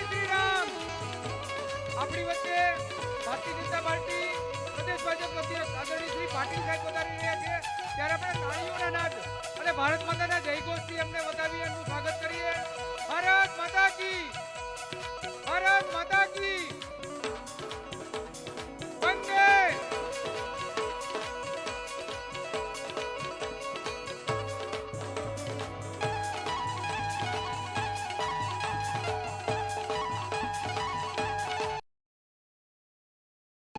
શ્રી રામ. આપણી વચ્ચે ભારતીય જનતા પાર્ટી પ્રદેશ ભાજપ અધ્યક્ષ આદરણીય શ્રી પાટીલ સાહેબ પધારી રહ્યા છે, ત્યારે આપણે તાળીઓના નાદ અને ભારત માતાના જયઘોષથી એમને વધાવી એમનું સ્વાગત કરીએ. ભારત માતા કી, ભારત માતા કી વંદે.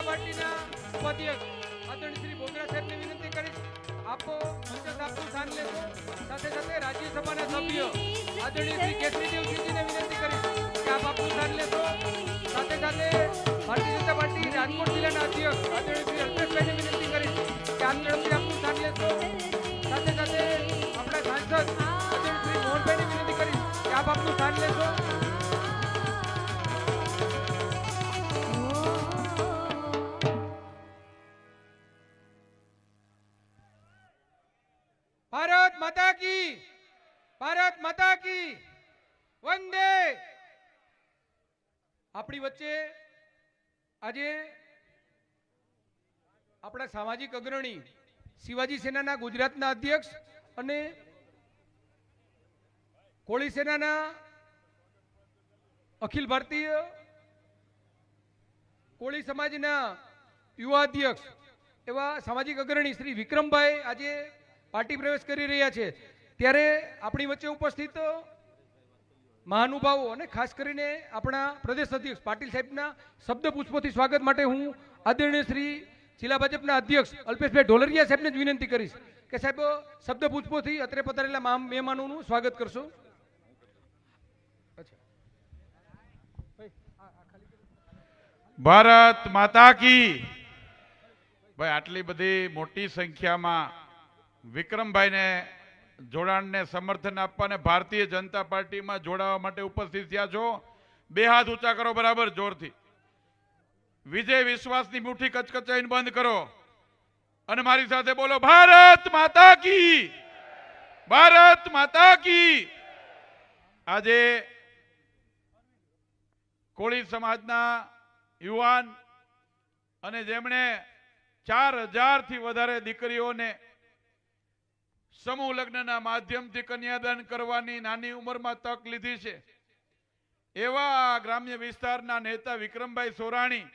પાર્ટીના ઉપાધ્યક્ષ આદરણીય શ્રી બોગરા સાહેબને વિનંતી કરીશ, આપો મંચ આપનું સ્થાન લેશો. સાથે સાથે રાજ્યસભાના સભ્ય આદરણીય શ્રી કેસરીદેવસિંહજીને વિનંતી કરીશ કે આપ આપનું સ્થાન લેશો. સાથે સાથે ભારતીય જનતા પાર્ટી રાજકોટ જિલ્લાના અધ્યક્ષ આદરણીય શ્રી અલ્પેશભાઈને વિનંતી કરીશ કે આપ ઝડપથી આપનું સ્થાન લેશો. સાથે સાથે આપણા સાંસદ આદરણીય શ્રી મોહનભાઈને વિનંતી કરીશ કે આપ આપનું સ્થાન લેશો. ભારત માતા કી, ભારત માતા કી વંદે. આપણી વચ્ચે આજે આપણા સામાજિક અગ્રણી શિવાજી સેનાના ગુજરાતના અધ્યક્ષ અને કોળી સેનાના અખિલ ભારતીય કોળી સમાજના યુવા અધ્યક્ષ એવા સામાજિક અગ્રણી શ્રી વિક્રમભાઈ આજે પાર્ટી પ્રવેશ કરી રહ્યા છે, ત્યારે આપણી વચ્ચે ઉપસ્થિત મહાનુભાવો અને ખાસ કરીને આપણા પ્રદેશ અધ્યક્ષ પાટીલ સાહેબના શબ્દ પુષ્પોથી સ્વાગત માટે હું આદરણીય શ્રી જિલ્લા ભાજપના અધ્યક્ષ અલ્પેશભાઈ ઢોલરિયા સાહેબને જ વિનંતી કરીશ કે સાહેબ શબ્દ પુષ્પોથી અત્રે પધારેલા મહેમાનોનું સ્વાગત કરશો. ભારત માતા કી. ભાઈ આટલી બધી મોટી સંખ્યામાં વિક્રમભાઈને જોડાણને સમર્થન આપવા અને ભારતીય જનતા પાર્ટીમાં જોડાવા માટે ઉપસ્થિત થયા છો. બે હાથ ઊંચા કરો બરાબર જોરથી. વિજય વિશ્વાસની મુઠ્ઠી કચકચાઈને બંધ કરો અને મારી સાથે બોલો ભારત માતા કી, ભારત માતા કી. આજે કોળી સમાજના યુવાન અને જેમણે 4000 થી વધારે દીકરીઓને સમૂહ લગ્નના માધ્યમથી કન્યાદાન કરવાની નાની ઉંમરમાં તક લીધી છે, એવા ગ્રામ્ય વિસ્તારના નેતા વિક્રમભાઈ સોરાણી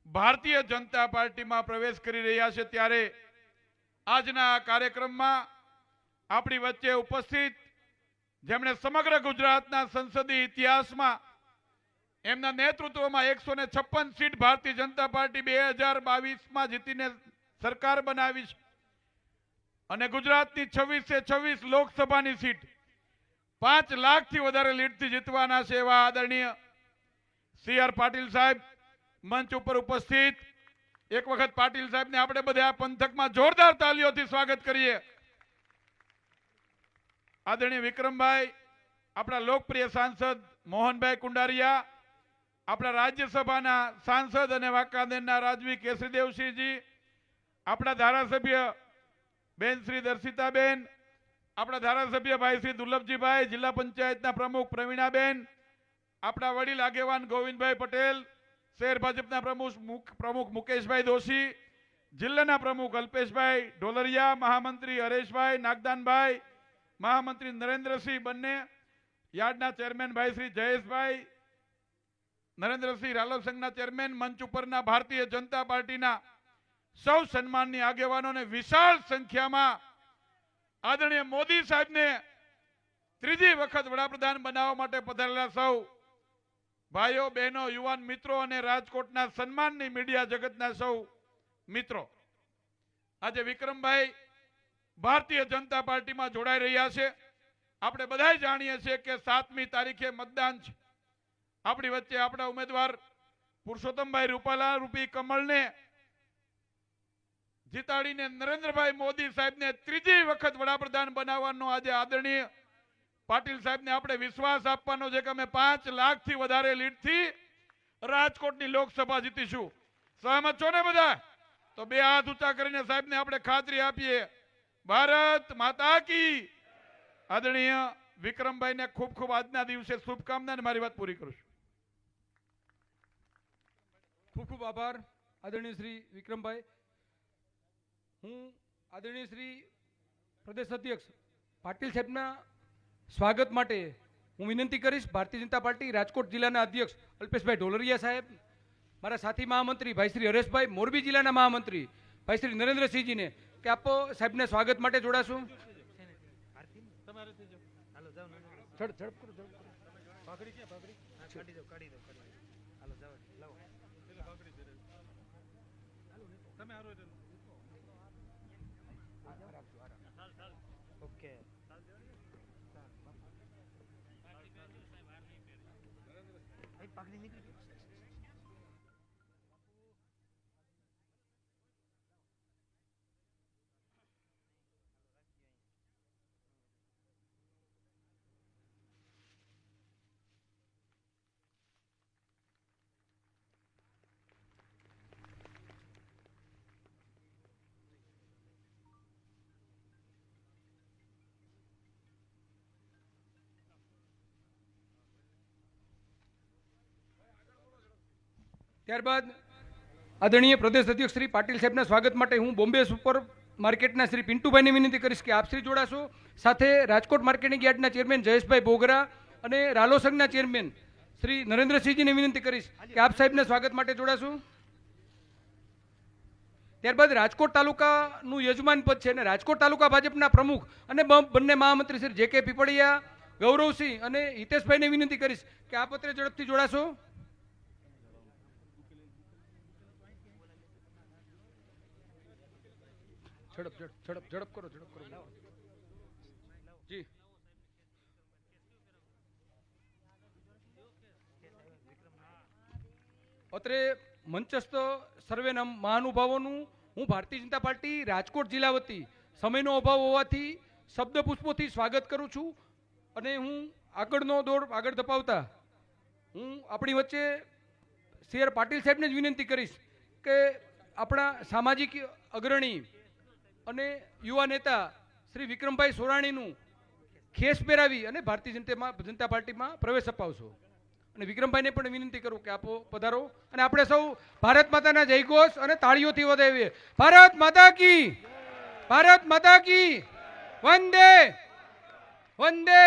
ભારતીય જનતા પાર્ટીમાં પ્રવેશ કરી રહ્યા છે. ત્યારે આજના કાર્યક્રમમાં આપણી વચ્ચે ઉપસ્થિત જેમણે સમગ્ર ગુજરાતના સંસદીય ઇતિહાસમાં એમના નેતૃત્વમાં 156 સીટ ભારતીય જનતા પાર્ટી 2022માં જીતીને સરકાર બનાવી છે અને ગુજરાતની 26 લોકસભાની સીટ 5 લાખથી વધારે લીડથી જીતવાના છે એવા આદરણીય CR પાટીલ સાહેબ મંચ ઉપર ઉપસ્થિત. એક વખત પાટીલ સાહેબને આપણે બધા આ પંથકમાં જોરદાર તાલીઓથી સ્વાગત કરીએ. આદરણીય વિક્રમભાઈ, આપણા લોકપ્રિય સાંસદ મોહનભાઈ કુંડારિયા, આપણા રાજ્યસભાના સાંસદ અને વાંકાનેરના રાજવી કેસરીદેવસિંહજી, આપણા ધારાસભ્ય બેન શ્રી દર્શિતાબેન, આપણા ધારાસભ્ય ભાઈ શ્રી દુર્લભજીભાઈ, જિલ્લા પંચાયતના પ્રમુખ પ્રવીણાબેન, આપણા વડીલ આગેવાન ગોવિંદભાઈ પટેલ, શહેર ભાજપના પ્રમુખ મુકેશભાઈ દોશી, જિલ્લાના પ્રમુખ અલ્પેશભાઈ ઢોલરિયા, મહામંત્રી હરેશભાઈ નાગદાનભાઈ, મહામંત્રી નરેન્દ્રસિંહ, બંને યાર્ડના ચેરમેન ભાઈ શ્રી જયેશભાઈ, નરેન્દ્રસિંહ રાલવ સંઘના ચેરમેન, મંચ ઉપરના ભારતીય જનતા પાર્ટીના સૌ સન્માનની આગેવાનોને વિશાળ સંખ્યામાં આદરણીય મોદી સાહેબને ત્રીજી વખત વડાપ્રધાન બનાવવા માટે પધારેલા સૌ ભાઈઓ બહેનો યુવાન મિત્રો અને રાજકોટના સન્માનની મીડિયા જગતના સૌ મિત્રો, આજે વિક્રમભાઈ ભારતીય જનતા પાર્ટીમાં જોડાઈ રહ્યા છે. આપણે બધા જાણીએ છીએ કે 7મી તારીખે મતદાન છે. આપણી વચ્ચે આપણા ઉમેદવાર પુરુષોત્તમભાઈ રૂપાલા રૂપી કમળને જીતાડીને નરેન્દ્રભાઈ મોદી સાહેબને ત્રીજી વખત વડાપ્રધાન બનાવવાનો આજે આદરણીય પાટીલ સાહેબને આપણે વિશ્વાસ આપવાનો છે કે અમે 5 લાખથી વધારે લીડથી રાજકોટની લોકસભા જીતીશું. સહમત છો ને બધા? તો બે હાથ ઊંચા કરીને સાહેબને આપણે ખાતરી આપીએ. ભારત માતા કી. આદરણીય વિક્રમભાઈને ખૂબ ખૂબ આજના દિવસે શુભકામના અને મારી વાત પૂરી કરું છું. ખૂબ ખૂબ આભાર આદરણીય શ્રી વિક્રમભાઈ. હું આદરણીય શ્રી પ્રદેશ અધ્યક્ષ પાટીલ સાહેબના સ્વાગત માટે હું વિનંતી કરીશ ભારતીય જનતા પાર્ટી રાજકોટ જિલ્લાના અધ્યક્ષ અલ્પેશભાઈ ઢોલરિયા સાહેબ, મારા સાથી મહામંત્રી ભાઈ શ્રી હરેશભાઈ, મોરબી જિલ્લાના મહામંત્રી ભાઈ શ્રી નરેન્દ્રસિંહજીને કે આપો સાહેબને સ્વાગત માટે જોડાશું. ઝડપ કરો, ઝડપ કરો. ભાગડી ક્યાં ભાગડી? કાઢી દો, કાઢી દો, કાઢી દો. હાલો જાઓ, લાવો. તમે હારો એટલે ઓકે. પાઘડી નીકળી. ત્યારબાદ આદરણીય પ્રદેશ અધ્યક્ષ શ્રી પાટીલ સાહેબના સ્વાગત માટે હું બોમ્બે સુપર માર્કેટના શ્રી પિન્ટુભાઈને વિનંતી કરીશ કે આપ શ્રી જોડાશો. સાથે રાજકોટ માર્કેટિંગ યાર્ડના ચેરમેન જયેશભાઈ બોગરા અને રાલો સંઘના ચેરમેન શ્રી નરેન્દ્રસિંહજીને વિનંતી કરીશ કે આપ સાહેબના સ્વાગત માટે જોડાશો. ત્યારબાદ રાજકોટ તાલુકાનું યજમાન પદ છે અને રાજકોટ તાલુકા ભાજપના પ્રમુખ અને બંને મહામંત્રી શ્રી જે કે પીપળિયા, ગૌરવસિંહ અને હિતેશભાઈને વિનંતી કરીશ કે આ પત્રે ઝડપથી જોડાશો. ઝડપ કરો, ઝડપ કરો જી. અત્રે મંચસ્થ સર્વેના મહાનુભાવોનું હું ભારતીય જનતા પાર્ટી રાજકોટ જિલ્લા વતી સમયનો અભાવ હોવાથી શબ્દ પુષ્પોથી સ્વાગત કરું છું અને હું આગળનો દોર આગળ ધપાવતા હું આપણી વચ્ચે સી આર પાટીલ સાહેબને જ વિનંતી કરીશ કે આપણા સામાજિક અગ્રણી અને યુવા નેતા શ્રી વિક્રમભાઈ સોરાણીનું ખેસ પહેરાવી અને ભારતીય જનતા પાર્ટીમાં પ્રવેશ અપાવશો. અને વિક્રમભાઈને પણ વિનંતી કરું કે આપો પધારો અને આપણે સૌ ભારત માતાના જયઘોષ અને તાળીઓથી વધાવીએ. ભારત માતા કી, ભારત માતા કી, વંદે વંદે.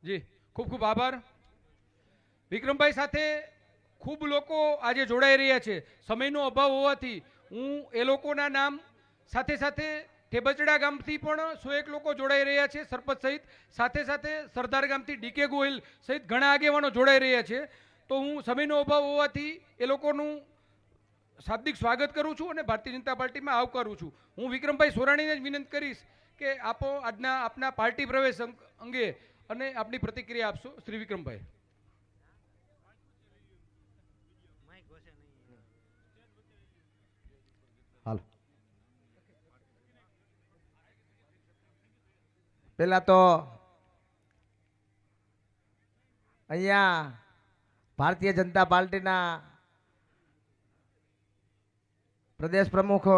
જી ખૂબ ખૂબ આભાર. વિક્રમભાઈ સાથે ખૂબ લોકો આજે જોડાઈ રહ્યા છે. સમયનો અભાવ હોવાથી હું એ લોકોના નામ સાથે સાથે ઠેબચડા ગામથી પણ 101 લોકો જોડાઈ રહ્યા છે સરપંચ સહિત, સાથે સાથે સરદાર ગામથી ડીકે ગોહિલ સહિત ઘણા આગેવાનો જોડાઈ રહ્યા છે. તો હું સમયનો અભાવ હોવાથી એ લોકોનું શાબ્દિક સ્વાગત કરું છું અને ભારતીય જનતા પાર્ટીમાં આવકારું છું. હું વિક્રમભાઈ સોરાણીને જ વિનંતી કરીશ કે આપો આજના આપના પાર્ટી પ્રવેશ અંગે અને આપની પ્રતિક્રિયા આપશો. શ્રી વિક્રમભાઈ. હાલ પેલા તો અહીંયા ભારતીય જનતા પાર્ટીના પ્રદેશ પ્રમુખ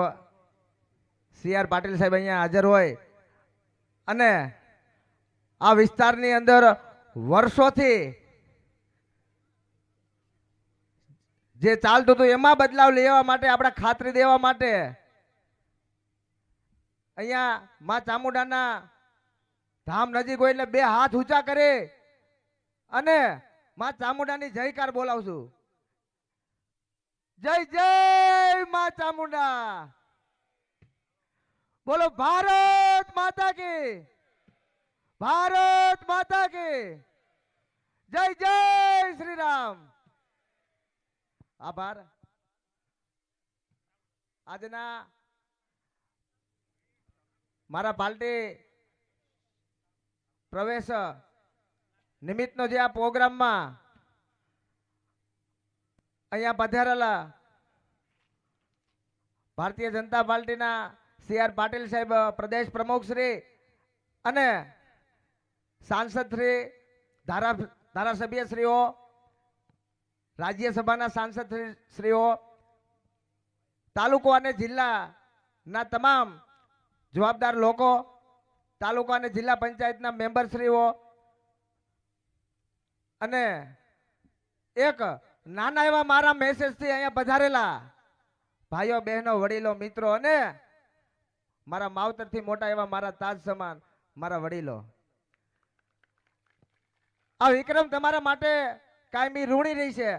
સી આર પાટીલ સાહેબ અહીંયા હાજર હોય અને આ વિસ્તારની અંદર વર્ષોથી જે ચાલતું હતું એમાં બદલાવ લેવા માટે, આપણે ખાતરી દેવા માટે અહીંયા માં ચામુંડાના ધામ નજીક હોય એટલે 2 હાથ ઊંચા કરે અને માં ચામુંડાની જયકાર બોલાવશું. જય જય માં ચામુંડા, બોલો ભારત માતા કી, ભારત માતા કી જય જય શ્રી રામ. આભાર. આજના મારા પાર્ટી પ્રવેશ નિમિત્તનો જે આ પ્રોગ્રામમાં અહીંયા પધારેલા ભારતીય જનતા પાર્ટીના સી આર પાટીલ સાહેબ પ્રદેશ પ્રમુખ શ્રી અને સાંસદ શ્રી, ધારાસભ્ય શ્રીઓ, રાજ્યસભાના સાંસદ શ્રીઓ, તાલુકો અને જિલ્લાના તમામ જવાબદાર લોકો, તાલુકા અને જિલ્લા પંચાયતના મેમ્બરશ્રીઓ અને એક નાના એવા મારા મેસેજથી અહીંયા પધારેલા ભાઈઓ બહેનો વડીલો મિત્રો અને મારા માવતરથી મોટા એવા મારા તાજ સમાન મારા વડીલો, આ વિક્રમ તમારા માટે કાયમી ઋણી રહી છે.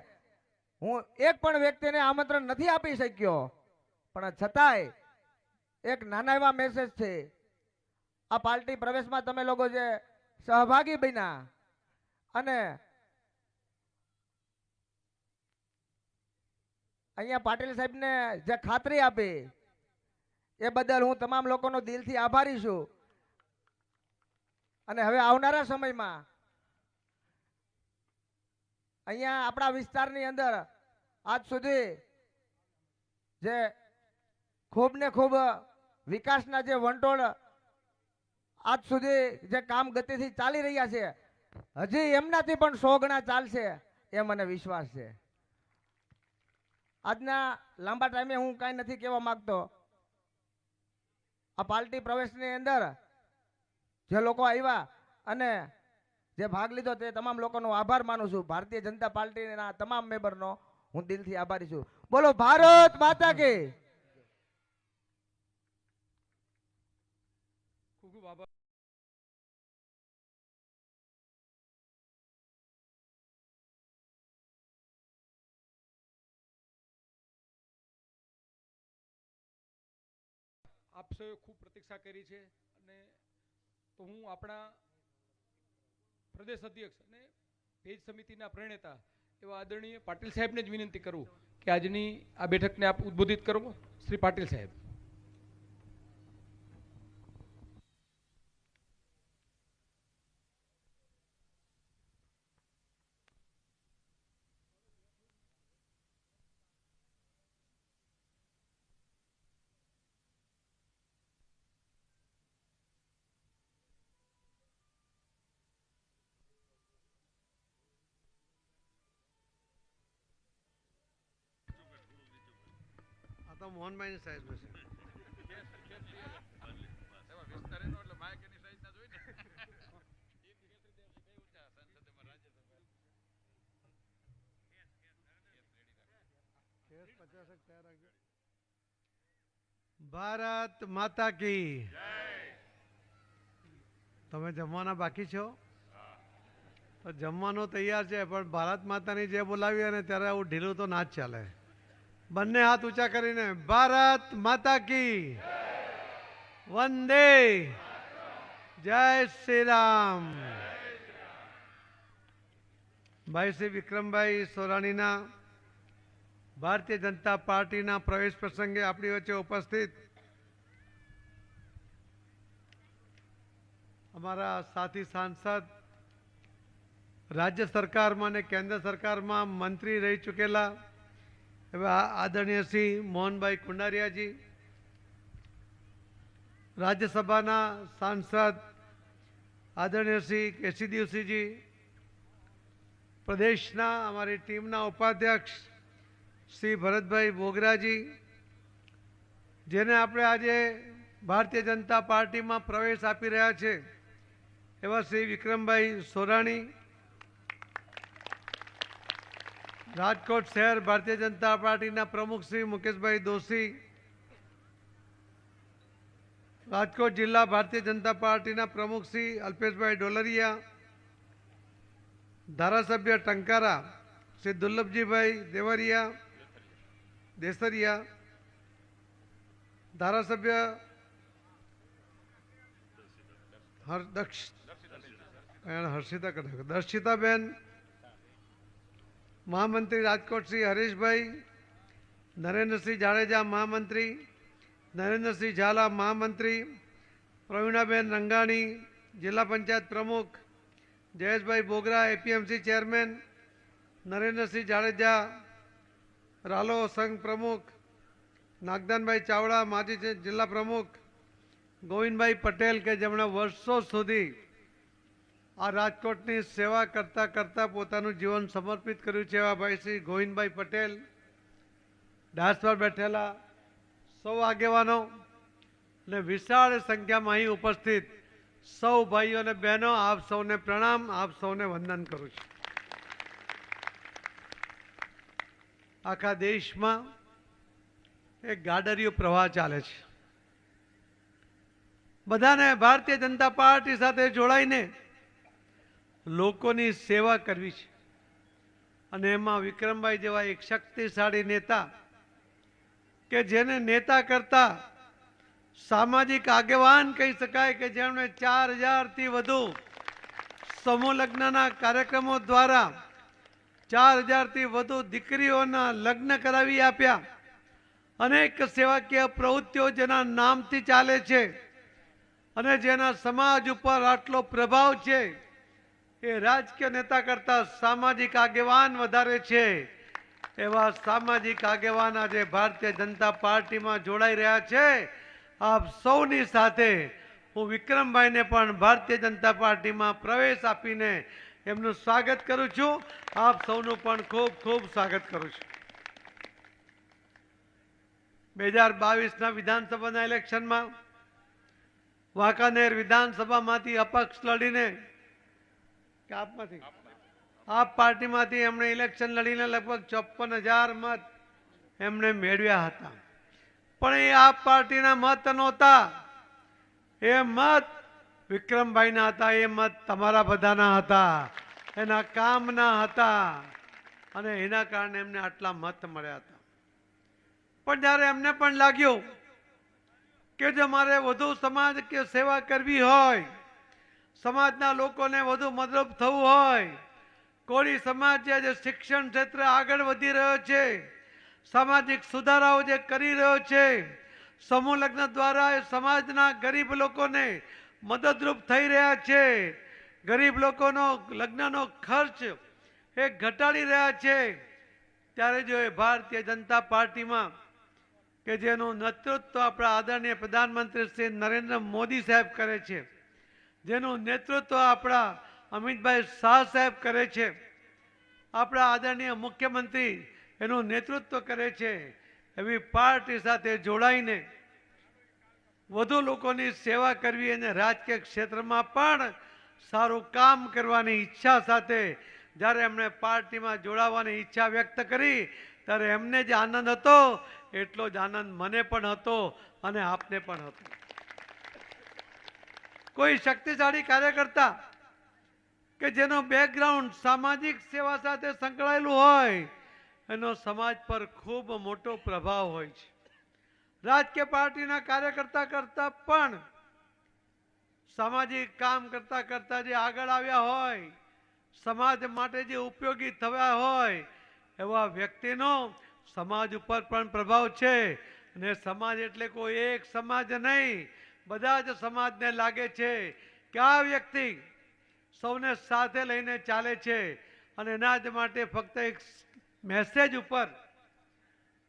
હું એક પણ વ્યક્તિને આમંત્રણ નથી આપી શક્યો, પણ છતાંય એક નાના એવા મેસેજ છે. આ પાર્ટી પ્રવેશમાં તમે લોકો જે સહભાગી બન્યા અને અહીંયા પાટીલ સાહેબને જે ખાતરી આપી એ બદલ હું તમામ લોકોનો દિલથી આભારી છું. અને હવે આવનારા સમયમાં અહીંયા આપણા વિસ્તારની અંદર આજ સુધી જે ખૂબ ને ખૂબ વિકાસના જે વંટોળ આજ સુધી જે કામ ગતિથી ચાલી રહ્યા છે, હજી એમનાથી પણ 100 ગણા ચાલશે એ મને વિશ્વાસ છે. આજના લાંબા ટાઈમે હું કાંઈ નથી કહેવા માંગતો. આ પાર્ટી પ્રવેશની અંદર જે લોકો આવ્યા અને જે ભાગ લીધો તે તમામ લોકોનો આભાર માનું છું. ભારતીય જનતા પાર્ટીના તમામ મેમ્બરનો હું દિલથી આભારી છું. બોલો ભારત માતા કી. ખૂબ ખૂબ આભાર. આપ સૌએ ખૂબ પ્રતીક્ષા કરી છે અને તો હું આપણા પ્રદેશ અધ્યક્ષ અને પેજ સમિતિના પ્રણેતા એવા આદરણીય પાટીલ સાહેબને જ વિનંતી કરું કે આજની આ બેઠકને આપ ઉદ્બોધિત કરો. શ્રી પાટીલ સાહેબ. આ તો મોહનભાઈની સાઈઝમાં છે. ભારત માતા કી. તમે જમવાના બાકી છો તો જમવાનું તૈયાર છે, પણ ભારત માતાની જે બોલાવી અને ત્યારે આવું ઢીલું તો ના જ ચાલે. બંને હાથ ઊંચા કરીને ભારત માતા કી, વંદે, જય શ્રી રામ. ભાઈ શ્રી વિક્રમભાઈ સોરાણીના ભારતીય જનતા પાર્ટીના પ્રવેશ પ્રસંગે આપણી વચ્ચે ઉપસ્થિત અમારા સાથી સાંસદ, રાજ્ય સરકારમાં અને કેન્દ્ર સરકારમાં મંત્રી રહી ચૂકેલા એવા આદરણીય શ્રી મોહનભાઈ કુંડારિયાજી, રાજ્યસભાના સાંસદ આદરણીય શ્રી કેસીદેવસિંહજી, પ્રદેશના અમારી ટીમના ઉપાધ્યક્ષ શ્રી ભરતભાઈ બોગરાજી, જેને આપણે આજે ભારતીય જનતા પાર્ટીમાં પ્રવેશ આપી રહ્યા છે એવા શ્રી વિક્રમભાઈ સોરાણી, રાજકોટ શહેર ભારતીય જનતા પાર્ટીના પ્રમુખ શ્રી મુકેશભાઈ દોશી, રાજકોટ જિલ્લા ભારતીય જનતા પાર્ટીના પ્રમુખ શ્રી અલ્પેશભાઈ ડોલરિયા, ધારાસભ્ય ટંકારા શ્રી દુર્લભજીભાઈ દેસરિયા, ધારાસભ્ય દર્શિતાબેન, મહામંત્રી રાજકોટ શ્રી હરીશભાઈ, નરેન્દ્રસિંહ જાડેજા મહામંત્રી, નરેન્દ્રસિંહ ઝાલા મહામંત્રી, પ્રવીણાબેન રંગાણી જિલ્લા પંચાયત પ્રમુખ, જયેશભાઈ બોગરા એપીએમસી ચેરમેન, નરેન્દ્રસિંહ જાડેજા રાલો સંઘ પ્રમુખ, નાગદાનભાઈ ચાવડા માજી જિલ્લા પ્રમુખ, ગોવિંદભાઈ પટેલ કે જેમણે વર્ષો સુધી આ રાજકોટની સેવા કરતા કરતા પોતાનું જીવન સમર્પિત કર્યું છે એવા ભાઈ શ્રી ગોવિંદભાઈ પટેલ, ડાયસ પર બેઠેલા સૌ આગેવાનો અને વિશાળ સંખ્યામાં અહીં ઉપસ્થિત સૌ ભાઈઓ અને બહેનો, આપ સૌને પ્રણામ, આપ સૌને વંદન કરું છું. આખા દેશમાં એક ગાડરિયો પ્રવાહ ચાલે છે. બધાને ભારતીય જનતા પાર્ટી સાથે જોડાઈને લોકોની સેવા કરવી છે અને એમાં વિક્રમભાઈ જેવા એક શક્તિશાળી નેતા કે જેને નેતા કરતા સામાજિક આગેવાન કહી શકાય, કે જેમણે 4000થી વધુ સમૂહ લગ્નના કાર્યક્રમો દ્વારા 4000થી વધુ દીકરીઓના લગ્ન કરાવી આપ્યા. અનેક સેવાકીય પ્રવૃત્તિઓ જેના નામથી ચાલે છે અને જેના સમાજ ઉપર આટલો પ્રભાવ છે, એ રાજકીય નેતા કરતા સામાજિક આગેવાન વધારે છે. એવા સામાજિક આગેવાન આજે ભારતીય જનતા પાર્ટીમાં જોડાઈ રહ્યા છે. આપ સૌની સાથે હું વિક્રમભાઈને પણ ભારતીય જનતા પાર્ટીમાં પ્રવેશ આપીને એમનું સ્વાગત કરું છું. આપ સૌનું પણ ખૂબ ખૂબ સ્વાગત કરું છું. 2022ના વિધાનસભાના ઇલેક્શનમાં વાંકાનેર વિધાનસભામાંથી અપક્ષ લડીને કે આપ પાર્ટીમાંથી એમણે ઇલેક્શન લડીને લગભગ 54,000 મત એમણે મેળવ્યા હતા. પણ એ આપ પાર્ટીના મત નહોતા, એ મત વિક્રમભાઈના હતા, એ મત તમારા બધાના હતા, એના કામના હતા અને એના કારણે એમને આટલા મત મળ્યા હતા. પણ જ્યારે એમને પણ લાગ્યું કે જો મારે વધુ સમાજ કે સેવા કરવી હોય, સમાજના લોકોને વધુ મદદરૂપ થવું હોય, કોળી સમાજ જે શિક્ષણ ક્ષેત્રે આગળ વધી રહ્યો છે, સામાજિક સુધારાઓ જે કરી રહ્યો છે, સમૂહ લગ્ન દ્વારા એ સમાજના ગરીબ લોકોને મદદરૂપ થઈ રહ્યા છે, ગરીબ લોકોનો લગ્નનો ખર્ચ એ ઘટાડી રહ્યા છે, ત્યારે જો એ ભારતીય જનતા પાર્ટીમાં કે જેનું નેતૃત્વ આપણા આદરણીય પ્રધાનમંત્રી શ્રી નરેન્દ્ર મોદી સાહેબ કરે છે, જેનું નેતૃત્વ આપણા અમિતભાઈ શાહ સાહેબ કરે છે, આપણા આદરણીય મુખ્યમંત્રી એનું નેતૃત્વ કરે છે, એવી પાર્ટી સાથે જોડાઈને વધુ લોકોની સેવા કરવી અને રાજકીય ક્ષેત્રમાં પણ સારું કામ કરવાની ઈચ્છા સાથે જ્યારે એમણે પાર્ટીમાં જોડાવાની ઈચ્છા વ્યક્ત કરી, ત્યારે એમને જે આનંદ હતો એટલો જ આનંદ મને પણ હતો અને આપને પણ હતો. કોઈ શક્તિશાળી કાર્યકર્તા કે જેનો બેકગ્રાઉન્ડ સામાજિક સેવા સાથે સંકળાયેલું હોય, એનો સમાજ પર ખૂબ મોટો પ્રભાવ હોય છે. રાજકીય પાર્ટીના કાર્યકર્તા કરતા પણ સામાજિક કામ કરતા કરતા જે આગળ આવ્યા હોય, સમાજ માટે જે ઉપયોગી થયા હોય, એવા વ્યક્તિનો સમાજ ઉપર પણ પ્રભાવ છે. અને સમાજ એટલે કોઈ એક સમાજ નહીં, બધા જ સમાજને લાગે છે કે આ વ્યક્તિ સૌને સાથે લઈને ચાલે છે અને એના જ માટે ફક્ત એક મેસેજ ઉપર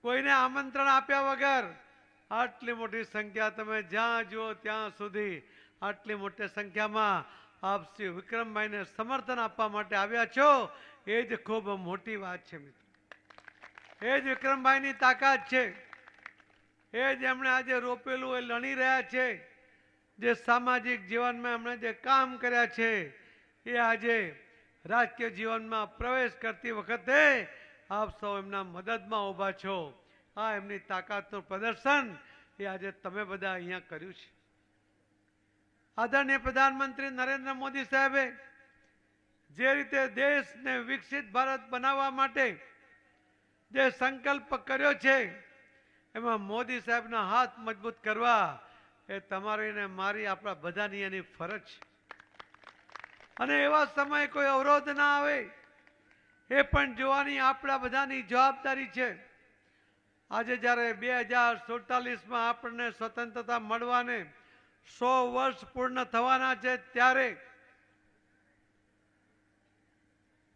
કોઈને આમંત્રણ આપ્યા વગર આટલી મોટી સંખ્યા, તમે જ્યાં જુઓ ત્યાં સુધી આટલી મોટી સંખ્યામાં આપ શ્રી વિક્રમભાઈને સમર્થન આપવા માટે આવ્યા છો, એ જ ખૂબ મોટી વાત છે મિત્રો. એ જ વિક્રમભાઈની તાકાત છે, એ જ એમણે આજે રોપેલું એ લણી રહ્યા છે, જે સામાજિક જીવનમાં એમણે જે કામ કર્યા છે, એ આજે રાજકીય જીવનમાં પ્રવેશ કરતી વખતે આપ સૌ એમના મદદમાં ઊભા છો. આ એમની તાકાતનું પ્રદર્શન એ આજે તમે બધા અહીંયા કર્યું છે. આદરણીય પ્રધાનમંત્રી નરેન્દ્ર મોદી સાહેબે જે રીતે દેશને વિકસિત ભારત બનાવવા માટે જે સંકલ્પ કર્યો છે, એમાં મોદી સાહેબના હાથ મજબૂત કરવા એ તમારી ને મારી, આપણા બધાની એની ફરજ છે. અને એવા સમયે કોઈ અવરોધ ના આવે એ પણ જોવાની આપણા બધાની જવાબદારી છે. આજે જ્યારે 2047માં આપણને સ્વતંત્રતા મળવાને 100 વર્ષ પૂર્ણ થવાના છે, ત્યારે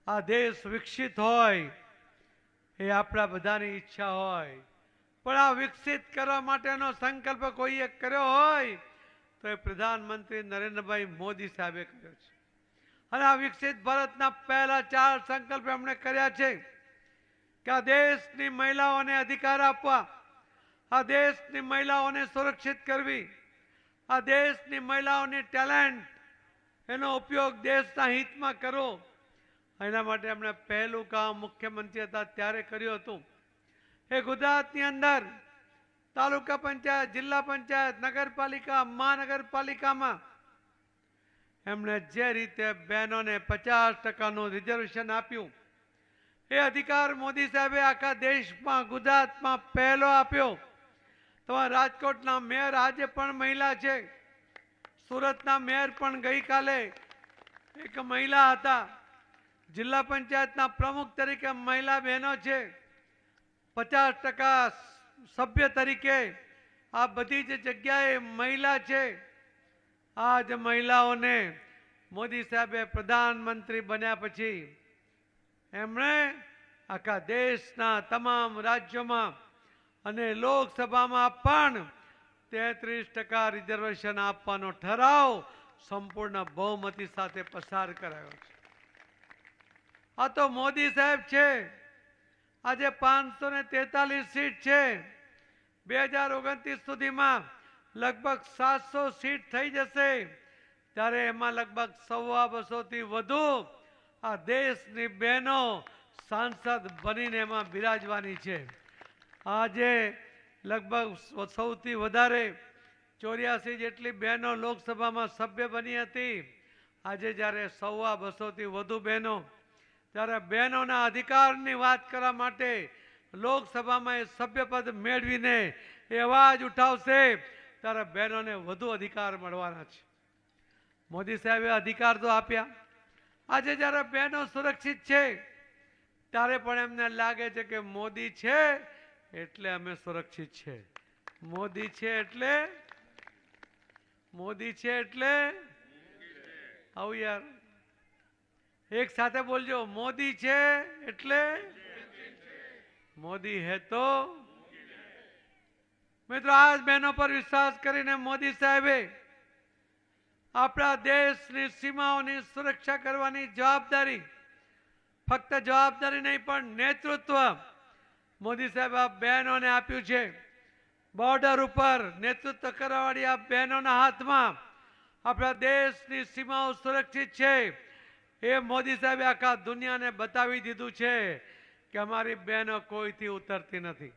આ દેશ વિકસિત હોય એ આપણા બધાની ઈચ્છા હોય, પણ આ વિકસિત કરવા માટેનો સંકલ્પ કોઈએ કર્યો હોય તો એ પ્રધાનમંત્રી નરેન્દ્રભાઈ મોદી સાહેબે કર્યો છે. અને આ વિકસિત ભારતના પહેલા 4 સંકલ્પ એમણે કર્યા છે કે આ દેશની મહિલાઓને અધિકાર આપવા, આ દેશની મહિલાઓને સુરક્ષિત કરવી, આ દેશની મહિલાઓની ટેલેન્ટ એનો ઉપયોગ દેશના હિતમાં કરો. એના માટે એમણે પહેલું કામ મુખ્યમંત્રી હતા ત્યારે કર્યું હતું. એ ગુજરાતની અંદર તાલુકા પંચાયત, જિલ્લા પંચાયત, નગરપાલિકા, મહાનગરપાલિકામાં એમણે જે રીતે બહેનોને 50% રિઝર્વેશન આપ્યું, એ અધિકાર મોદી સાહેબે આખા દેશમાં, ગુજરાતમાં પહેલો આપ્યો. તમારા રાજકોટના મેયર આજે પણ મહિલા છે. સુરતના મેયર પણ ગઈકાલે એક મહિલા હતા. જિલ્લા પંચાયતના પ્રમુખ તરીકે મહિલા બહેનો છે. 50% સભ્ય તરીકે આ બધી જ જગ્યાએ મહિલા છે. આ જ મહિલાઓને મોદી સાહેબે પ્રધાનમંત્રી બન્યા પછી એમણે આખા દેશના તમામ રાજ્યોમાં અને લોકસભામાં પણ 33% રિઝર્વેશન આપવાનો ઠરાવ સંપૂર્ણ બહુમતી સાથે પસાર કરાયો છે. આ તો મોદી સાહેબ છે. આજે 543 સીટ છે. 2029 સુધીમાં લગભગ 700 સીટ થઈ જશે. ત્યારે એમાં લગભગ 250 થી વધુ આ દેશની બહેનો સાંસદ બનીને એમાં બિરાજવાની છે. આજે લગભગ સૌથી વધારે 84 જેટલી બહેનો લોકસભામાં સભ્ય બની હતી. આજે જ્યારે 250 થી વધુ બહેનો, ત્યારે બહેનોના અધિકારની વાત કરવા માટે લોકસભામાં એ સભ્યપદ મેળવીને એ અવાજ ઉઠાવશે, ત્યારે બહેનોને વધુ અધિકાર મળવાના છે. મોદી સાહેબે અધિકાર તો આપ્યા. આજે જ્યારે બહેનો સુરક્ષિત છે, ત્યારે પણ એમને લાગે છે કે મોદી છે એટલે અમે સુરક્ષિત છે. મોદી છે એટલે આવું યાર એક સાથે બોલજો, મોદી છે એટલે મોદી હે તો. મિત્રો, આ બહેનો પર વિશ્વાસ કરીને મોદી સાહેબે આપણા દેશની સીમાઓની સુરક્ષા કરવાની જવાબદારી, ફક્ત જવાબદારી નહીં પણ નેતૃત્વ મોદી સાહેબ આ બહેનોને આપ્યું છે. બોર્ડર ઉપર નેતૃત્વ કરવાવાળી આ બહેનોના હાથમાં આપણા દેશની સીમાઓ સુરક્ષિત છે. એ મોદી સાહેબે આખા દુનિયાને બતાવી દીધું છે કે અમારી બહેનો કોઈથી ઉતરતી નથી.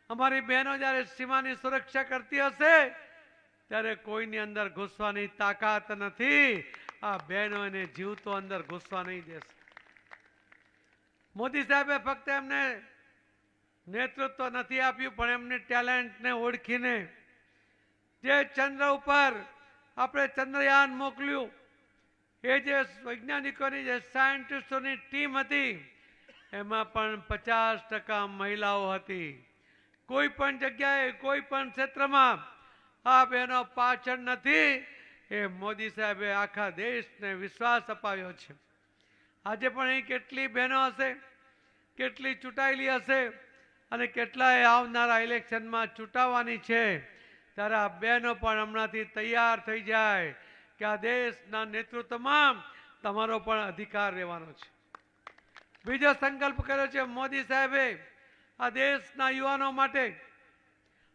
અમારી બહેનો જ્યારે સીમાની સુરક્ષા કરતી હશે ત્યારે કોઈની અંદર ઘૂસવાની તાકાત નથી. આ બહેનો એને જીવતો અંદર ઘૂસવા નહીં દેશે. મોદી સાહેબે ફક્ત એમને નેતૃત્વ નથી આપ્યું, પણ એમની ટેલેન્ટને ઓળખીને જે ચંદ્ર ઉપર આપણે ચંદ્રયાન મોકલ્યું, એ જે વૈજ્ઞાનિકોની, જે સાયન્ટિસ્ટોની ટીમ હતી, એમાં પણ 50% મહિલાઓ હતી. કોઈ પણ જગ્યાએ, કોઈ પણ ક્ષેત્રમાં આ બહેનો પાછળ નથી. એ મોદી સાહેબે આખા દેશને વિશ્વાસ અપાવ્યો છે. આજે પણ અહીં કેટલી બહેનો હશે, કેટલી ચૂંટાયેલી હશે અને કેટલાય આવનારા ઇલેક્શનમાં ચૂંટાવાની છે. ત્યારે આ બહેનો પણ હમણાંથી તૈયાર થઈ જાય કે આ દેશના નેતૃત્વમાં તમારો પણ અધિકાર રહેવાનો છે. બીજો સંકલ્પ કર્યો છે મોદી સાહેબે આ દેશના યુવાનો માટે.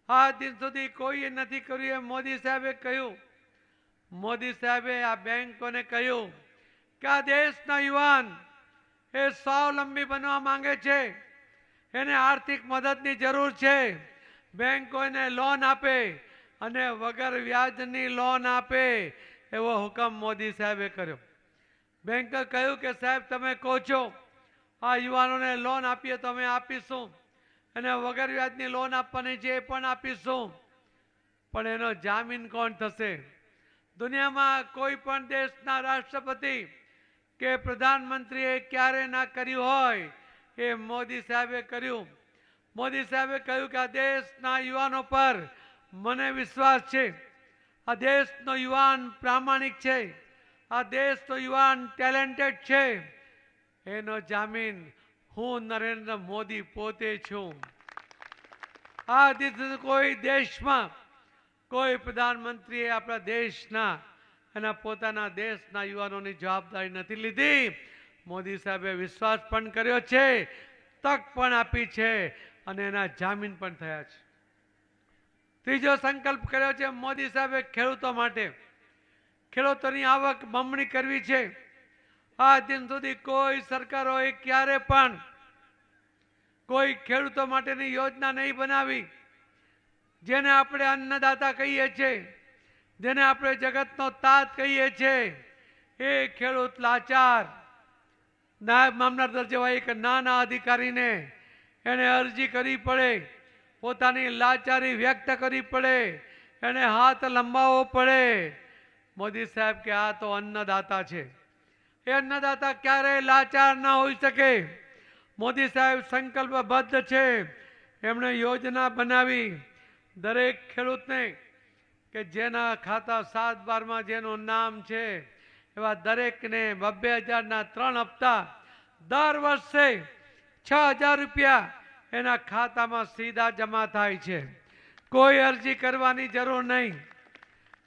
આજ દિન સુધી કોઈએ નથી કર્યું એ મોદી સાહેબે કહ્યું. મોદી સાહેબે આ બેંકોને કહ્યું કે આ દેશના યુવાન એ સ્વાવલંબી બનવા માંગે છે, એને આર્થિક મદદની જરૂર છે. બેંકો એને લોન આપે અને વગર વ્યાજની લોન આપે એવો હુકમ મોદી સાહેબે કર્યો. બેંકે કહ્યું કે સાહેબ તમે કહો છો આ યુવાનોને લોન આપીએ તો અમે આપીશું, અને વગર વ્યાજની લોન આપવાની છે એ પણ આપીશું, પણ એનો જામીન કોણ થશે? દુનિયામાં કોઈ પણ દેશના રાષ્ટ્રપતિ કે પ્રધાનમંત્રીએ ક્યારે ના કર્યું હોય એ મોદી સાહેબે કર્યું. મોદી સાહેબે કહ્યું કે આ દેશના યુવાનો પર મને વિશ્વાસ છે. આ દેશનો યુવાન પ્રામાણિક છે, આ દેશનો યુવાન ટેલેન્ટેડ છે. એનો જામીન હું નરેન્દ્ર મોદી પોતે છું. આ દિવસે કોઈ દેશમાં કોઈ પ્રધાનમંત્રીએ આપણા દેશના, એના પોતાના દેશના યુવાનોની જવાબદારી નથી લીધી. મોદી સાહેબે વિશ્વાસ પણ કર્યો છે, તક પણ આપી છે અને એના જામીન પણ થયા છે. ત્રીજો સંકલ્પ કર્યો છે મોદી સાહેબે ખેડૂતો માટે. ખેડૂતોની આવક બમણી કરવી છે. આ દિન સુધી કોઈ સરકારોએ ક્યારે પણ કોઈ ખેડૂતો માટેની યોજના નહીં બનાવી. જેને આપણે અન્નદાતા કહીએ છીએ, જેને આપણે જગતનો તાત કહીએ છીએ, એ ખેડૂત લાચાર નાયબ મામલતદાર જેવા એક નાના અધિકારીને એને અરજી કરવી પડે, પોતાની લાચારી વ્યક્ત કરવી પડે, એને હાથ લંબાવવો પડે. મોદી સાહેબ કે આ તો અન્નદાતા છે. એ અન્નદાતા ક્યારેય લાચાર ના હોઈ શકે. મોદી સાહેબ સંકલ્પબદ્ધ છે. એમણે યોજના બનાવી દરેક ખેડૂતને કે જેના ખાતા 7/12માં જેનું નામ છે એવા દરેકને 2,000ના 3 હપ્તા દર વર્ષે 6,000 રૂપિયા એના ખાતામાં સીધા જમા થાય છે. કોઈ અરજી કરવાની જરૂર નહીં.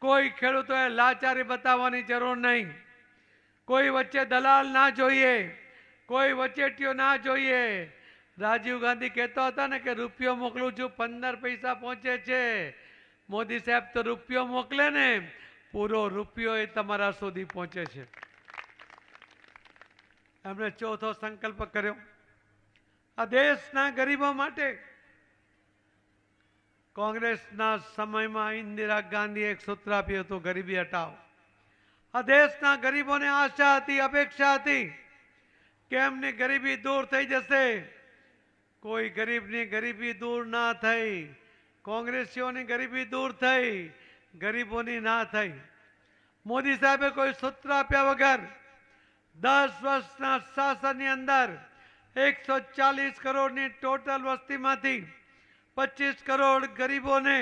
કોઈ ખેડૂતોએ લાચારી બતાવવાની જરૂર નહીં. કોઈ વચ્ચે દલાલ ના જોઈએ, કોઈ વચેટીઓ ના જોઈએ. રાજીવ ગાંધી કહેતા હતા ને કે રૂપિયો મોકલું છું 15 પૈસા પહોંચે છે. મોદી સાહેબ તો રૂપિયો મોકલે ને પૂરો રૂપિયો એ તમારા સુધી પહોંચે છે. એમણે ચોથો સંકલ્પ કર્યો આ દેશના ગરીબો માટે. કોંગ્રેસના સમયમાં ઇન્દિરા ગાંધીએ એક સૂત્ર આપ્યું હતું, ગરીબી હટાવો. આ દેશના ગરીબોને આશા હતી, અપેક્ષા હતી કે એમની ગરીબી દૂર થઈ જશે. કોઈ ગરીબની ગરીબી દૂર ના થઈ. કોંગ્રેસીઓની ગરીબી દૂર થઈ, ગરીબોની ના થઈ. મોદી સાહેબે કોઈ સૂત્ર આપ્યા વગર 10 વર્ષના શાસનની અંદર 140 કરોડની ટોટલ વસ્તીમાંથી 25 કરોડ ગરીબોને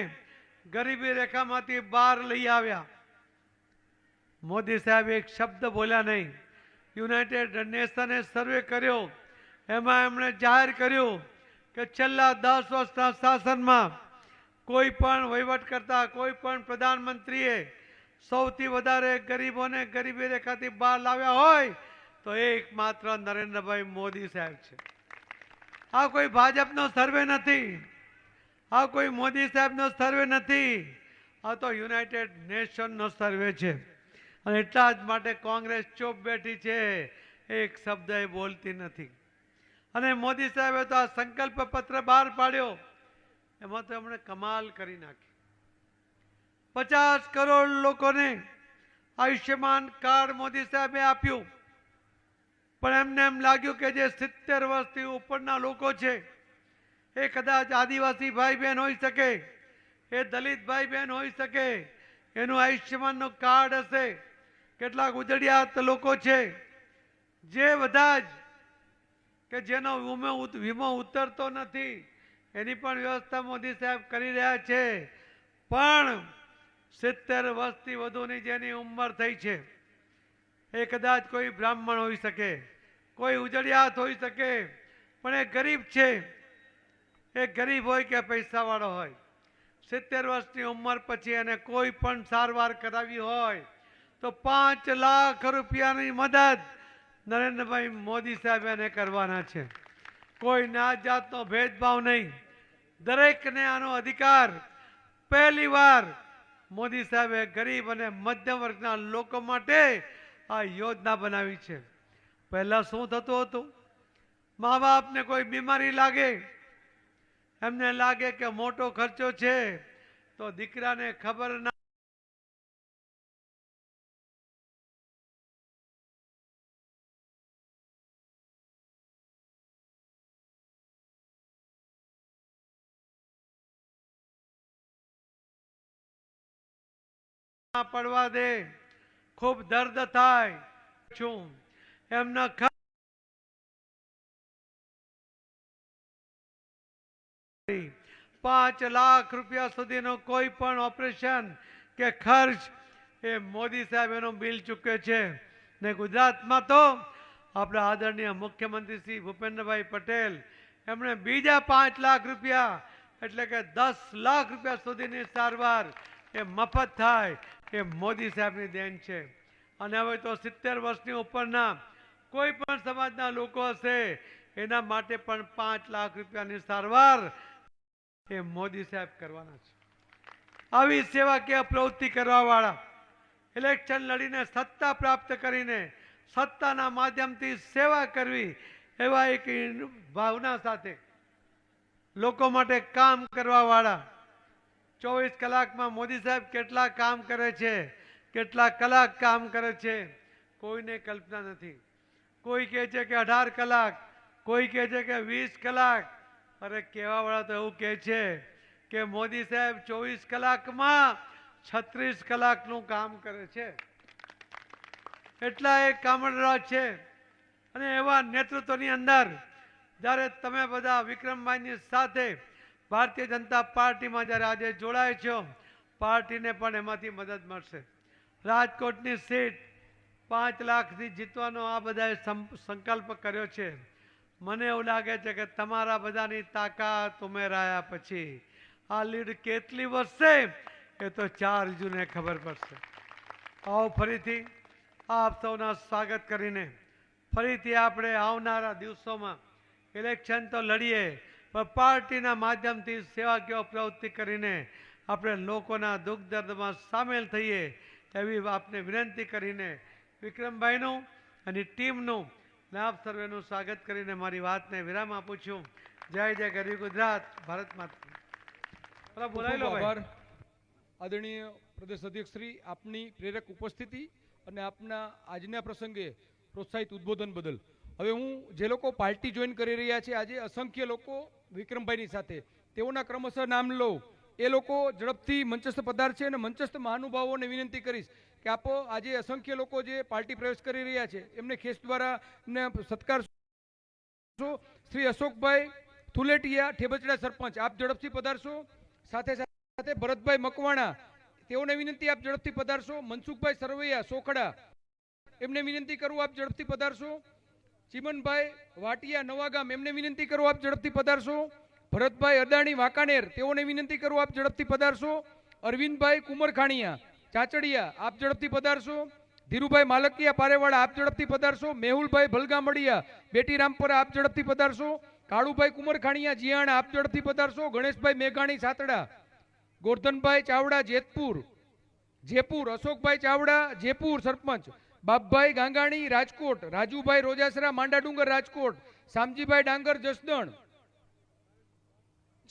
ગરીબી રેખામાંથી બહાર લઈ આવ્યા. મોદી સાહેબ એક શબ્દ બોલ્યા નહીં. યુનાઇટેડ નેશને સર્વે કર્યો, એમાં એમણે જાહેર કર્યું કે છેલ્લા 10 વર્ષના શાસનમાં કોઈ પણ વહીવટ કરતા કોઈ પણ પ્રધાનમંત્રીએ સૌથી વધારે ગરીબોને ગરીબી રેખાથી બહાર લાવ્યા હોય તો એકમાત્ર નરેન્દ્રભાઈ મોદી સાહેબ છે. આ કોઈ ભાજપનો સર્વે નથી, આ કોઈ મોદી સાહેબનો સર્વે નથી, આ તો યુનાઇટેડ નેશનનો સર્વે છે. અને એટલા જ માટે કોંગ્રેસ ચૂપ બેઠી છે, એક શબ્દ એ બોલતી નથી. અને મોદી સાહેબે તો આ સંકલ્પ પત્ર બહાર પાડ્યો, એમાં તો એમણે કમાલ કરી નાખી. 50 કરોડ લોકોને આયુષ્યમાન કાર્ડ મોદી સાહેબે આપ્યું. પણ એમને એમ લાગ્યું કે જે 70 વર્ષથી ઉપરના લોકો છે એ કદાચ આદિવાસી ભાઈ બહેન હોઈ શકે, એ દલિત ભાઈ બહેન હોઈ શકે, એનું આયુષ્યમાનનું કાર્ડ હશે. કેટલાક ઉજળિયાત લોકો છે જે બધા જ કે જેનો વીમો ઉતરતો નથી, એની પણ વ્યવસ્થા મોદી સાહેબ કરી રહ્યા છે. પણ 70 વર્ષથી વધુની જેની ઉંમર થઈ છે એ કદાચ કોઈ બ્રાહ્મણ હોઈ શકે, કોઈ ઉજળિયાત હોઈ શકે, પણ એ ગરીબ છે. એ ગરીબ હોય કે પૈસાવાળો હોય, 70 વર્ષની ઉંમર પછી એને કોઈ પણ સારવાર કરાવી હોય તો 5 લાખ રૂપિયાની મદદ નરેન્દ્રભાઈ મોદી સાહેબ એને કરવાના છે. કોઈ નાત જાતનો ભેદભાવ નહીં, દરેકને આનો અધિકાર. પહેલી વાર મોદી સાહેબે ગરીબ અને મધ્યમ વર્ગના લોકો માટે આ યોજના બનાવી છે. પહેલા શું થતું હતું, મા બાપને કોઈ બીમારી લાગે, એમને લાગે કે મોટો ખર્ચો છે તો દીકરાને ખબર ના પડવા દે, ખૂબ દર્દ થાય. છું એમના 5 લાખ રૂપિયા સુધીનો કોઈ પણ ઓપરેશન કે ખર્ચ એ મોદી સાહેબ એનું બિલ ચૂકે છે. ને ગુજરાતમાં તો આપણા આદરણીય મુખ્યમંત્રી શ્રી ભૂપેન્દ્રભાઈ પટેલ એમણે બીજા 5 લાખ રૂપિયા એટલે કે 10 લાખ રૂપિયા સુધીની સારવાર એ મફત થાય, એ મોદી સાહેબની દેન છે. અને હવે તો 70 વર્ષની ઉપરના કોઈ પણ સમાજના લોકો હશે એના માટે પણ 5 લાખ રૂપિયાની સારવાર એ મોદી સાહેબ કરવાના છે. આવી સેવાકીય પ્રવૃત્તિ કરવાવાળા, ઇલેક્શન લડીને સત્તા પ્રાપ્ત કરીને સત્તાના માધ્યમથી સેવા કરવી એવા એક ભાવના સાથે લોકો માટે કામ કરવાવાળા, 24 કલાકમાં મોદી સાહેબ કેટલા કામ કરે છે, કેટલા કલાક કામ કરે છે, કોઈને કલ્પના નથી. કોઈ કહે છે કે 18 કલાક, કોઈ કહે છે કે 20 કલાક. અરે કહેવાવાળા તો એવું કહે છે કે મોદી સાહેબ 24 કલાકમાં 36 કલાકનું કામ કરે છે. એટલા એક કામળરા છે. અને એવા નેતૃત્વની અંદર જ્યારે તમે બધા વિક્રમભાઈની સાથે ભારતીય જનતા પાર્ટીમાં જ્યારે આજે જોડાય છો, પાર્ટીને પણ એમાંથી મદદ મળશે. રાજકોટની સીટ 5 લાખથી જીતવાનો આ બધાએ સંકલ્પ કર્યો છે. મને એવું લાગે છે કે તમારા બધાની તાકાત ઉમેરાયા પછી આ લીડ કેટલી વધશે એ તો 4 જૂને ખબર પડશે. આવો ફરીથી આપ સૌના સ્વાગત કરીને ફરીથી આપણે આવનારા દિવસોમાં ઇલેક્શન તો લડીએ, પણ પાર્ટીના માધ્યમથી સેવાકીય પ્રવૃત્તિ કરીને આપણે લોકોના દુઃખ દર્દમાં સામેલ થઈએ એવી આપને વિનંતી કરીને વિક્રમભાઈનું અને ટીમનું આપ સર્વેનું સ્વાગત કરીને મારી વાતને વિરામ આપું છું. જય જય ગરીબ ગુજરાત, ભારત માતા. બોલાવી લો ભાઈ. આભાર આદરણીય પ્રદેશ અધ્યક્ષ શ્રી, આપની પ્રેરક ઉપસ્થિતિ અને આપના આજના પ્રસંગે પ્રોત્સાહિત ઉદ્બોધન બદલ. હવે હું જે લોકો પાર્ટી જોઈન કરી રહ્યા છે આજે અસંખ્ય લોકો વિક્રમભાઈની સાથે, તેઓના ક્રમશઃ નામ લો. એ લોકો ઝડપથી મંચસ્થ પધારશે અને મંચસ્થ મહાનુભાવોને વિનંતી કરીશ કે આપો આજે અસંખ્ય લોકો જે પાર્ટી પ્રવેશ કરી રહ્યા છે એમને ખેસ દ્વારા સત્કાર. શ્રી અશોકભાઈ થુલેટિયા, ઠેબચડા સરપંચ, આપ ઝડપથી પધારશો. સાથે સાથે ભરતભાઈ મકવાણા, તેઓને વિનંતી આપ ઝડપથી પધારશો. મનસુખભાઈ સરવૈયા, સોખડા, એમને વિનંતી કરું આપ ઝડપથી પધારશો. ચિમનભાઈ વાટિયા, નવાગામ, એમને વિનંતી કરું આપ ઝડપથી પધારશો. ભરતભાઈ અદાણી, વાંકાનેર, તેઓને વિનંતી કરું આપ ઝડપથી પધારશો. અરવિંદભાઈ કુમરખાણીયા, ચાચડિયા, આપ ઝડપથી પધારશો. ધીરુભાઈ માલકિયા, પારેવાડા, આપ ઝડપથી પધારશો. મેહુલભાઈ ભલગામડિયા, બેટી રામપરા, આપ ઝડપથી પધારશો. કાળુભાઈ કુમરખાણીયા, જીયાણા, આપ ઝડપથી પધારશો. ગણેશભાઈ મેઘાણી, સાતડા. ગોરધનભાઈ ચાવડા, જેપુર. અશોકભાઈ ચાવડા, જેપુર સરપંચ. બાપભાઈ ગાંગાણી, રાજકોટ. રાજુભાઈ રોજાસરા, માંડાડુંગર, રાજકોટ. શામજીભાઈ ડાંગર, જસદણ.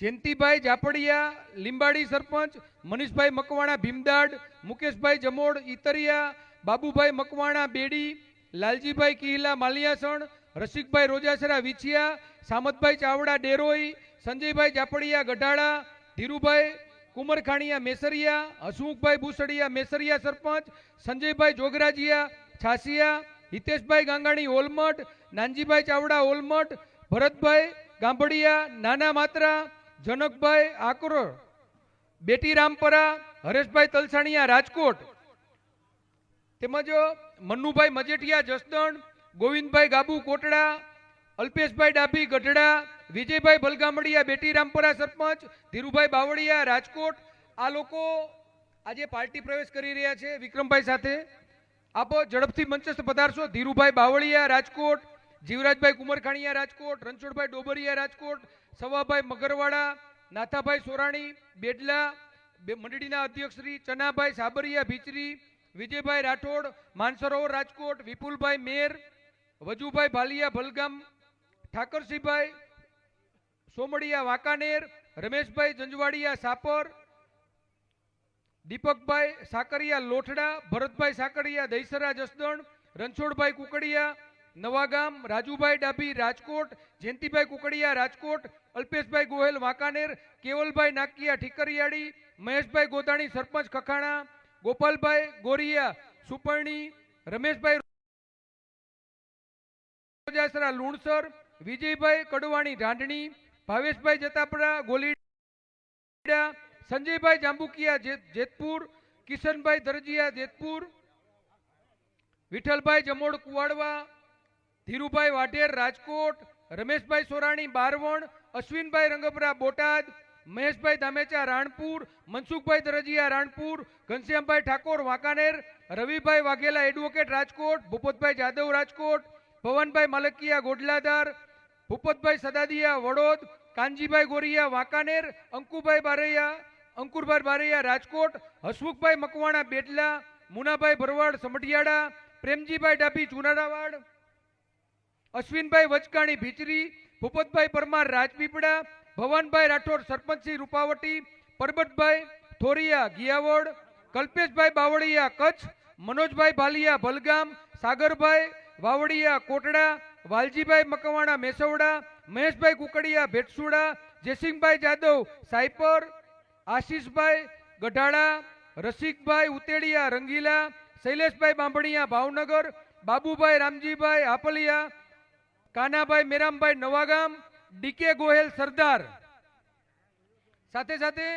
જયંતિભાઈ જાપડિયા, લીંબાડી સરપંચ. મનીષભાઈ મકવાણા, ભીમદાડ. મુકેશભાઈ જમોડ, ઈતરિયા. બાબુભાઈ મકવાણા, બેડી. લાલજીભાઈ કિહલા, માલિયાસણ. રસિકભાઈ રોજાસરા, વિછિયા. સામતભાઈ ચાવડા, ડેરોઈ. સંજયભાઈ જાપડિયા, ગઢાળા. ધીરુભાઈ કુમરખાણીયા, મેસરિયા. હસમુખભાઈ ભૂસડિયા, મેસરિયા સરપંચ. સંજયભાઈ જોગરાજીયા, છાસિયા. હિતેશભાઈ ગાંગાણી, ઓલમટ. નાનજીભાઈ ચાવડા, ઓલમટ. ભરતભાઈ ગાંભડિયા, નાના માત્રા. જનકભાઈ આકર, બેટી રામપરા. હરેશભાઈ તલસાણીયા, રાજકોટ. તેમજ મન્નુભાઈ મજેઠિયા, જસદણ. ગોવિંદભાઈ ગાબુ, કોટડા. અલ્પેશભાઈ ડાભી, ગઢડા. વિજયભાઈ ભલગામડિયા, બેટી રામપરા સરપંચ. ધીરુભાઈ બાવળિયા, રાજકોટ. આ લોકો આજે પાર્ટી પ્રવેશ કરી રહ્યા છે વિક્રમભાઈ સાથે. આપો ઝડપથી મંચસ્થ પધારશો. ધીરુભાઈ બાવળિયા, રાજકોટ. જીવરાજભાઈ કુમરખાણીયા, રાજકોટ. રણછોડભાઈ ડોબરિયા, રાજકોટ. સવાભાઈ મગરવાડા. નાથાભાઈ સોરાણી, બેડલા. મંડળીના અધ્યક્ષ શ્રી ચનાભાઈ સાબરિયા, ભીચરી. વિજયભાઈ રાઠોડ, માનસરોવર, રાજકોટ. વિપુલભાઈ મેર. વજુભાઈ ભાલિયા, ભલગામ. ઠાકરસિંહભાઈ સોમડિયા, વાંકાનેર. રમેશભાઈ જંજવાડિયા, સાપર. દીપકભાઈ સાકરિયા, લોઠડા. ભરતભાઈ સાકરિયા, દહીસરા, જસદણ. રણછોડભાઈ કુકડિયા, નવાગામ. રાજુભાઈ ડાભી, રાજકોટ. જયંતિભાઈ કુકડિયા, રાજકોટ. અલ્પેશભાઈ ગોહેલ, વાંકાનેર. કેવલભાઈ નાકિયા, ઠીકરિયાળી. મહેશભાઈ ગોધાણી, સરપંચ, ખખાણા. ગોપાલભાઈ ગોરિયા, સુપર્ણી. રમેશભાઈ રોજાસરા, લુણસર. વિજયભાઈ કડવાણી, ઢાંઢણી. ભાવેશભાઈ જતાપરા, ગોલીડા. સંજયભાઈ જાંબુકિયા, જેતપુર. કિશનભાઈ દરજીયા, જેતપુર. વિઠ્ઠલભાઈ જમોડ, કુવાડવા. ધીરુભાઈ વાઢેર, રાજકોટ. રમેશભાઈ સોરાણી, બારવણ. અશ્વિનભાઈ રંગપરા, બોટાદ. મહેશભાઈ ધામેચા, રાણપુર. મનસુખભાઈ દરજીયા, રાણપુર. ઘનશ્યામભાઈ ઠાકોર, વાંકાનેર. રવિભાઈ વાઘેલા, એડવોકેટ, રાજકોટ. ભૂપતભાઈ જાદવ, રાજકોટ. પવનભાઈ માલકિયા, ગોડલાદાર. ભૂપતભાઈ સદાદિયા, વડોદ. કાનજીભાઈ ગોરિયા, વાંકાનેર. અંકુભાઈ બારૈયા, અંકુરભાઈ બારૈયા રાજકોટ, હસમુખભાઈ મકવાણા બેટલા, મુનાભાઈ ભરવાડ સમઢિયાળા, પ્રેમજીભાઈ ડાભી ચુનારાવાડ, અશ્વિનભાઈ વચકાણી ભીચરી, ભૂપતભાઈ પરમાર રાજપીપળા, ભવાનભાઈ રાઠોડ સરપંચી રૂપાવટી, પરબતભાઈ થોરિયા ગિયાવડ, કલ્પેશભાઈ બાવળિયા કચ્છ, મનોજભાઈ ભાલિયા ભલગામ, સાગરભાઈ વાવડિયા કોટડા, વાલજીભાઈ મકવાણા મેસવડા, મહેશભાઈ કુકડિયા ભેટસુડા, જયસિંહભાઈ જાદવ સાયપર, આશીષભાઈ ગઢાળા, રસિકભાઈ ઉતેડિયા રંગીલા, શૈલેષભાઈ બાંભણિયા ભાવનગર, બાબુભાઈ રામજીભાઈ હાપલિયા, કાનાભાઈ મેરામભાઈ નવાગામ, ડીકે ગોહેલ સરદાર. સાથે સાથે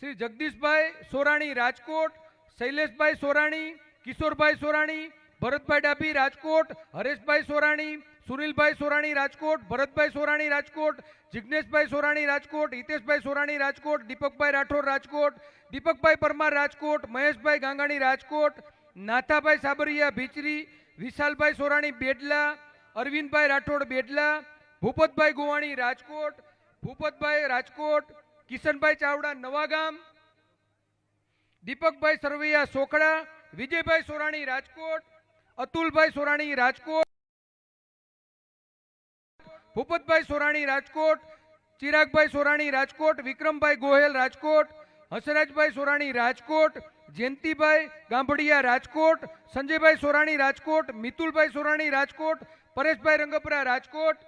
શ્રી જગદીશભાઈ સોરાણી રાજકોટ, શૈલેષભાઈ સોરાણી, કિશોરભાઈ સોરાણી, ભરતભાઈ ડાભી રાજકોટ, હરેશભાઈ સોરાણી, સુનિલભાઈ સોરાણી રાજકોટ, ભરતભાઈ સોરાણી રાજકોટ, જિગ્નેશભાઈ સોરાણી રાજકોટ, હિતેશભાઈ સોરાણી રાજકોટ, દીપકભાઈ રાઠોડ રાજકોટ, દીપકભાઈ પરમાર રાજકોટ, મહેશભાઈ ગાંગાણી રાજકોટ, નાથાભાઈ સાબરિયા ભીચરી, વિશાલભાઈ સોરાણી બેડલા, અરવિંદભાઈ રાઠોડ બેડલા, ભૂપતભાઈ ગોવાણી રાજકોટ, ભૂપતભાઈ રાજકોટ, કિશનભાઈ ચાવડા નવાગામ, દીપકભાઈ સરવૈયા સોખડા, વિજયભાઈ સોરાણી રાજકોટ, અતુલભાઈ સોરાણી રાજકોટ, ભૂપતભાઈ સોરાણી રાજકોટ, ચિરાગભાઈ સોરાણી રાજકોટ, વિક્રમભાઈ ગોહેલ રાજકોટ, હંસરાજભાઈ સોરાણી રાજકોટ, જયંતિભાઈ ગાંભડિયા રાજકોટ, સંજયભાઈ સોરાણી રાજકોટ, મિતુલભાઈ સોરાણી રાજકોટ, પરેશભાઈ રંગપરા રાજકોટ,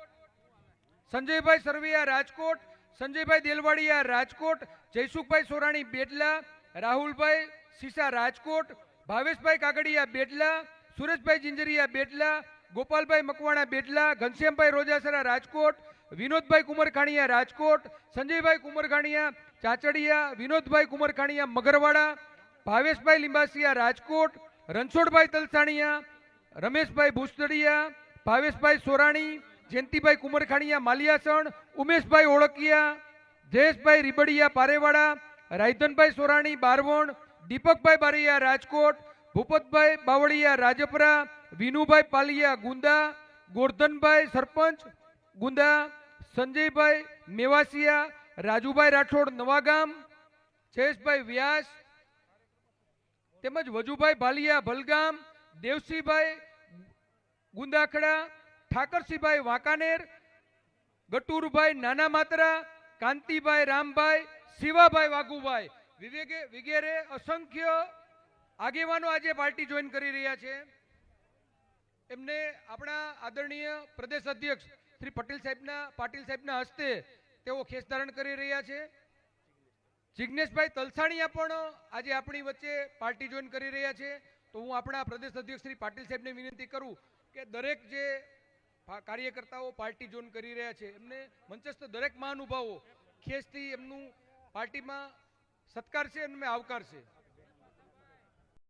સંજયભાઈ સરવૈયા રાજકોટ, સંજયભાઈ દેલવાડિયા રાજકોટ, જયસુખભાઈ સોરાણી બેડલા, રાહુલભાઈ સીસા રાજકોટ, ભાવેશભાઈ કાગડિયા બેડલા, સુરેશભાઈ જિંજરિયા બેડલા, ગોપાલભાઈ મકવાણા બેડલા, ઘનશ્યામભાઈ રોજાસરા રાજકોટ, વિનોદભાઈ કુમરખાણીયા રાજકોટ, સંજયભાઈ કુમરખાણીયા ચાચડિયા, વિનોદભાઈ કુમરખાણીયા મગરવાડા, ભાવેશભાઈ લીંબાસિયા રાજકોટ, રણછોડભાઈ તલસાણીયા, રમેશભાઈ ભૂસદડિયા, ભાવેશભાઈ સોરાણી, જયંતિભાઈ કુમરખાણીયા માલિયાસણ, ઉમેશભાઈ ઓળકિયા, જયેશભાઈ રીબડિયા પારેવાડા, રાયધનભાઈ સોરાણી બારવણ, દીપકભાઈ બારૈયા રાજકોટ, ભૂપતભાઈ બાવળિયા રાજપરા, વિનુભાઈ પાલિયા ગુંદા, ગોરધનભાઈ સરપંચ ગુંદા, સંજયભાઈ મેવાસિયા, રાજુભાઈ રાઠોડ નવાગામ, જયેશભાઈ વ્યાસ તેમજ વજુભાઈ ભાલિયા ભલગામ, દેવસિંહભાઈ ગુંદાખડા, ઠાકરસિંહભાઈ વાંકાનેર, ગટુરભાઈ નાના માતરા, કાંતિભાઈ રામભાઈ, શિવાભાઈ વાઘુભાઈ વગેરે અસંખ્ય આગેવાનો આજે પાર્ટી જોઈન કરી રહ્યા છે. એમને આપણા આદરણીય પ્રદેશ અધ્યક્ષ શ્રી પાટીલ સાહેબના હસ્તે તેઓ ખેસ ધારણ કરી રહ્યા છે. જિગ્નેશભાઈ તલસાણીયા પણ આજે આપણી વચ્ચે પાર્ટી જોઈન કરી રહ્યા છે. તો હું આપણા પ્રદેશ અધ્યક્ષ શ્રી પાટીલ સાહેબને વિનંતી કરું કે દરેક જે કાર્યકર્તાઓ પાર્ટી જોઈન કરી રહ્યા છે એમને મંચસ્થ દરેક મહાનુભાવો ખેસથી એમનું પાર્ટીમાં સત્કાર છે અને આવકાર છે.